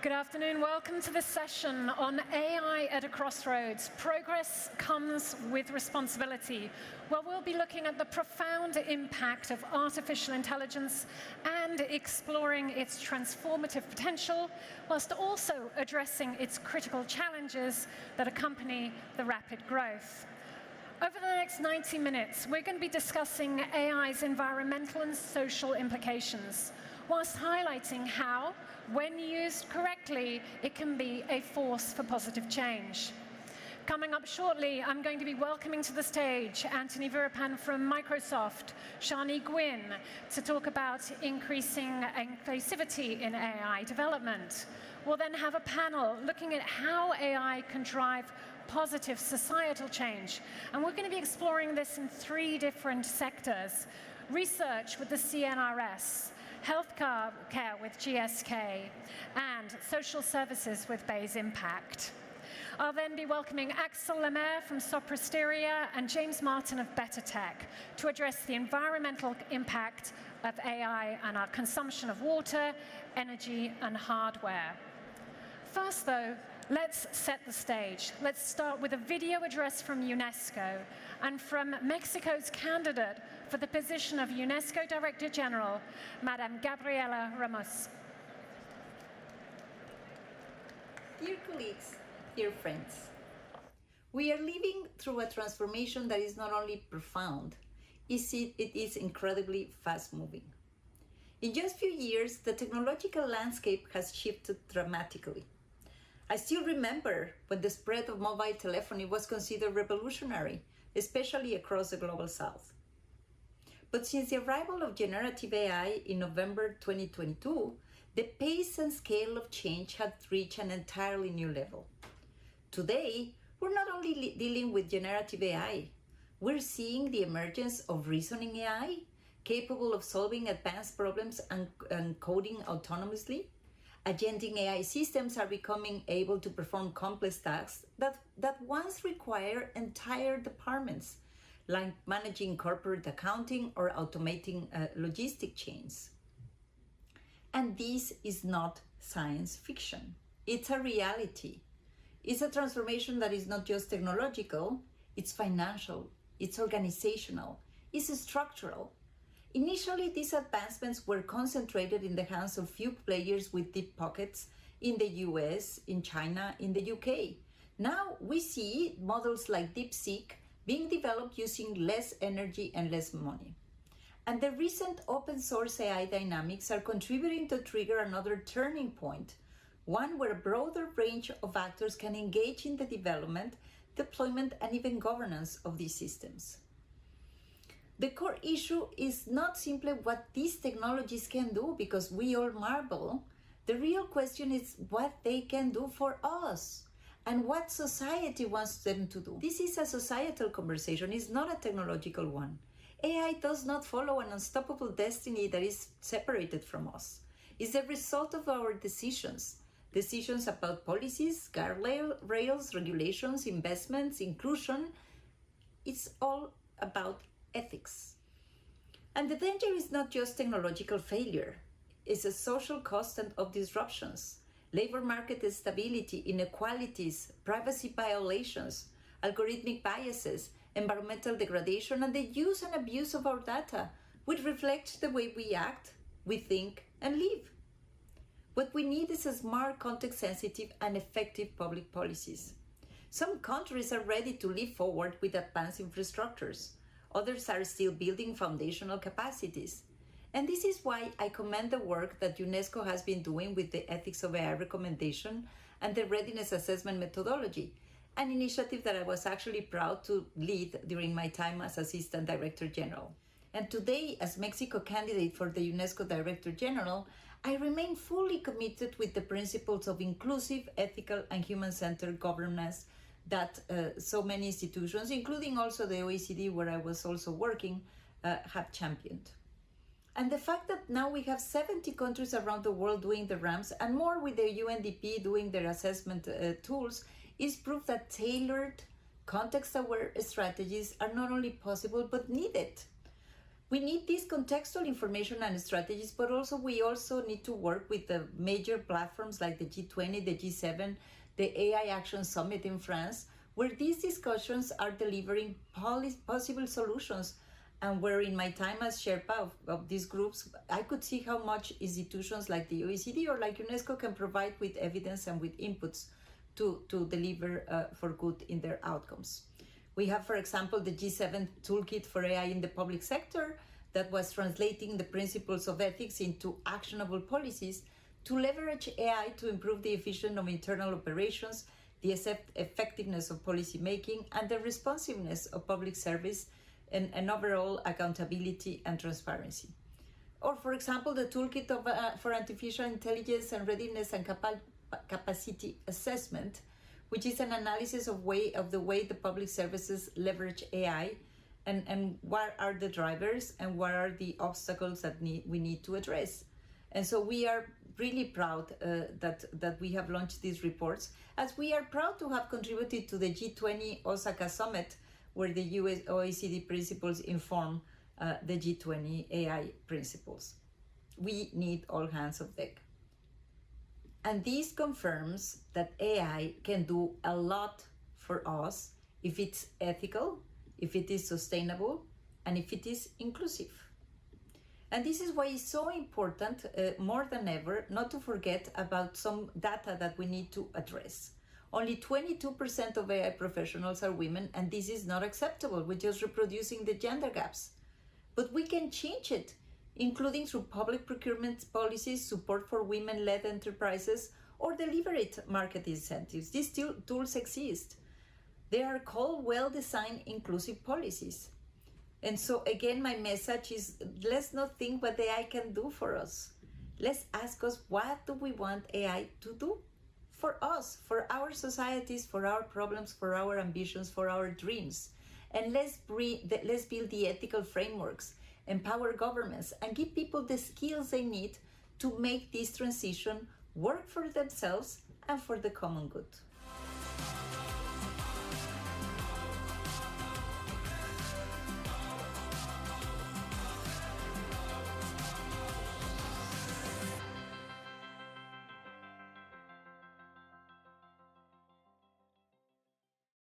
Good afternoon. Welcome to this session on AI at a Crossroads. Progress comes with responsibility, where we'll be looking at the profound impact of artificial intelligence and exploring its transformative potential, whilst also addressing its critical challenges that accompany the rapid growth. Over the next 90 minutes, we're going to be discussing AI's environmental and social implications, whilst highlighting how, when used correctly, it can be a force for positive change. Coming up shortly, I'm going to be welcoming to the stage Anthony Virapan from Microsoft, Shani Gwynn, to talk about increasing inclusivity in AI development. We'll then have a panel looking at how AI can drive positive societal change. And we're going to be exploring this in 3 different sectors: research with the CNRS, healthcare with GSK, and social services with Bayes Impact. I'll then be welcoming Axel Lemaire from Soprasteria and James Martin of Better Tech to address the environmental impact of AI and our consumption of water, energy, and hardware. First, though, let's set the stage. Let's start with a video address from UNESCO and from Mexico's candidate for the position of UNESCO Director General, Madame Gabriela Ramos. Dear colleagues, dear friends, we are living through a transformation that is not only profound, it is incredibly fast-moving. In just a few years, the technological landscape has shifted dramatically. I still remember when the spread of mobile telephony was considered revolutionary, especially across the global south. But since the arrival of generative AI in November 2022, the pace and scale of change had reached an entirely new level. Today, we're not only dealing with generative AI, we're seeing the emergence of reasoning AI, capable of solving advanced problems and coding autonomously. Agentic AI systems are becoming able to perform complex tasks that once required entire departments, like managing corporate accounting or automating logistic chains. And this is not science fiction. It's a reality. It's a transformation that is not just technological, it's financial, it's organizational, it's structural. Initially, these advancements were concentrated in the hands of few players with deep pockets in the US, in China, in the UK. Now we see models like DeepSeek being developed using less energy and less money. And the recent open source AI dynamics are contributing to trigger another turning point, one where a broader range of actors can engage in the development, deployment, and even governance of these systems. The core issue is not simply what these technologies can do, because we all marvel. The real question is what they can do for us and what society wants them to do. This is a societal conversation, it's not a technological one. AI does not follow an unstoppable destiny that is separated from us. It's the result of our decisions about policies, guardrails, regulations, investments, inclusion. It's all about ethics. And the danger is not just technological failure, it's a social cost of disruptions, labor market instability, inequalities, privacy violations, algorithmic biases, environmental degradation, and the use and abuse of our data, which reflects the way we act, we think, and live. What we need is a smart, context-sensitive, and effective public policies. Some countries are ready to leap forward with advanced infrastructures. Others are still building foundational capacities. And this is why I commend the work that UNESCO has been doing with the Ethics of AI recommendation and the Readiness Assessment methodology, an initiative that I was actually proud to lead during my time as Assistant Director General. And today, as Mexico candidate for the UNESCO Director General, I remain fully committed with the principles of inclusive, ethical, and human-centered governance that so many institutions, including also the OECD, where I was also working, have championed. And the fact that now we have 70 countries around the world doing the RAMs and more with the UNDP doing their assessment tools is proof that tailored, context-aware strategies are not only possible but needed. We need this contextual information and strategies, but we also need to work with the major platforms like the G20, the G7, the AI Action Summit in France, where these discussions are delivering possible solutions, and where in my time as Sherpa of these groups, I could see how much institutions like the OECD or like UNESCO can provide with evidence and with inputs to deliver for good in their outcomes. We have, for example, the G7 Toolkit for AI in the public sector that was translating the principles of ethics into actionable policies to leverage AI to improve the efficiency of internal operations, the effectiveness of policy making, and the responsiveness of public service, and overall accountability and transparency. Or, for example, the Toolkit for Artificial Intelligence and Readiness and Capacity Assessment, which is an analysis of the way the public services leverage AI, and what are the drivers and what are the obstacles that we need to address. And so we are really proud that we have launched these reports, as we are proud to have contributed to the G20 Osaka Summit, where the US OECD principles inform the G20 AI principles. We need all hands on deck. And this confirms that AI can do a lot for us if it's ethical, if it is sustainable, and if it is inclusive. And this is why it's so important, more than ever, not to forget about some data that we need to address. Only 22% of AI professionals are women, and this is not acceptable. We're just reproducing the gender gaps. But we can change it, including through public procurement policies, support for women-led enterprises, or deliberate market incentives. These tools exist. They are called well-designed inclusive policies. And so again, my message is, let's not think what AI can do for us. Let's ask us, what do we want AI to do for us, for our societies, for our problems, for our ambitions, for our dreams? And let's build the ethical frameworks, empower governments, and give people the skills they need to make this transition work for themselves and for the common good.